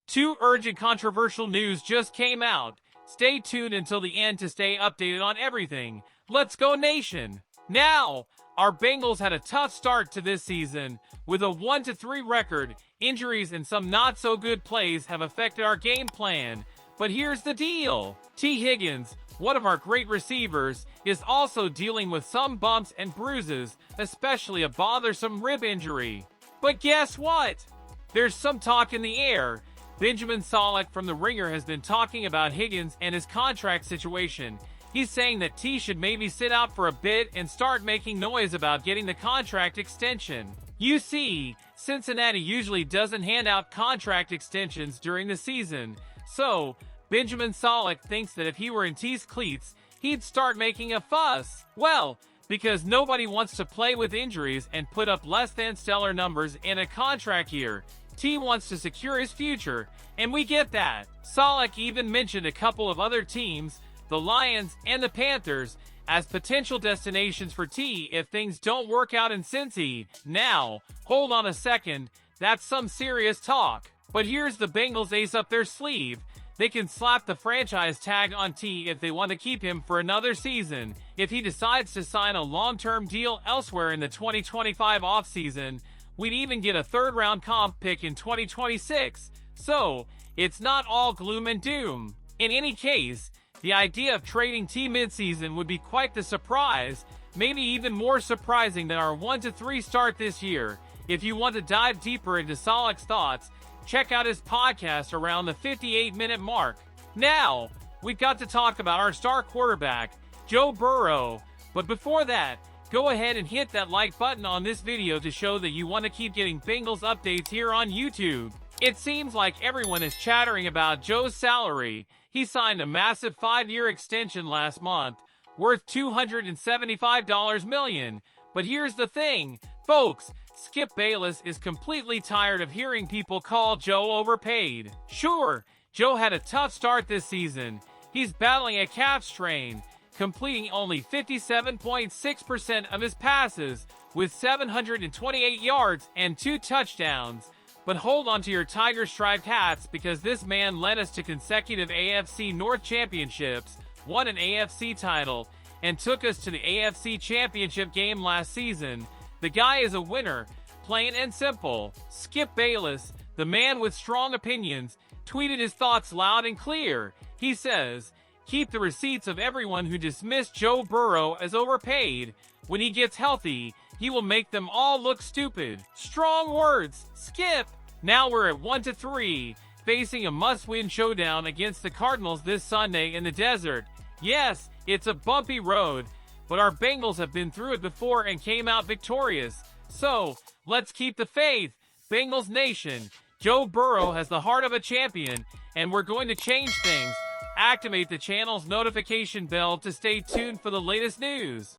Two urgent controversial news just came out. Stay tuned until the end to stay updated on everything. Let's go nation! Now, our Bengals had a tough start to this season. With a 1-3 record, injuries and some not-so-good plays have affected our game plan. But here's the deal. Higgins, one of our great receivers, is also dealing with some bumps and bruises, especially a bothersome rib injury. But guess what? There's some talk in the air. Benjamin Solak from The Ringer has been talking about Higgins and his contract situation. He's saying that T should maybe sit out for a bit and start making noise about getting the contract extension. You see, Cincinnati usually doesn't hand out contract extensions during the season, so Benjamin Solak thinks that if he were in T's cleats, he'd start making a fuss. Well, because nobody wants to play with injuries and put up less than stellar numbers in a contract year. T wants to secure his future, and we get that. Solak even mentioned a couple of other teams, the Lions and the Panthers, as potential destinations for T if things don't work out in Cincy. Now, hold on a second, that's some serious talk. But here's the Bengals ace up their sleeve. They can slap the franchise tag on T if they want to keep him for another season. If he decides to sign a long-term deal elsewhere in the 2025 offseason, we'd even get a third-round comp pick in 2026. So, it's not all gloom and doom. In any case, the idea of trading T midseason would be quite the surprise, maybe even more surprising than our 1-3 start this year. If you want to dive deeper into Solak's thoughts, check out his podcast around the 58-minute mark. Now, we've got to talk about our star quarterback, Joe Burrow. But before that, go ahead and hit that like button on this video to show that you want to keep getting Bengals updates here on YouTube. It seems like everyone is chattering about Joe's salary. He signed a massive 5-year extension last month, worth $275 million. But here's the thing, folks. Skip Bayless is completely tired of hearing people call Joe overpaid. Sure, Joe had a tough start this season. He's battling a calf strain, completing only 57.6% of his passes, with 728 yards and 2 touchdowns. But hold on to your tiger-striped hats, because this man led us to consecutive AFC North championships, won an AFC title, and took us to the AFC Championship game last season. The guy is a winner, plain and simple. Skip Bayless, the man with strong opinions, tweeted his thoughts loud and clear. He says, "Keep the receipts of everyone who dismissed Joe Burrow as overpaid. When he gets healthy, he will make them all look stupid." Strong words, Skip. Now we're at 1-3, facing a must-win showdown against the Cardinals this Sunday in the desert. Yes, it's a bumpy road, but our Bengals have been through it before and came out victorious. So, let's keep the faith, Bengals Nation. Joe Burrow has the heart of a champion, and we're going to change things. Activate the channel's notification bell to stay tuned for the latest news.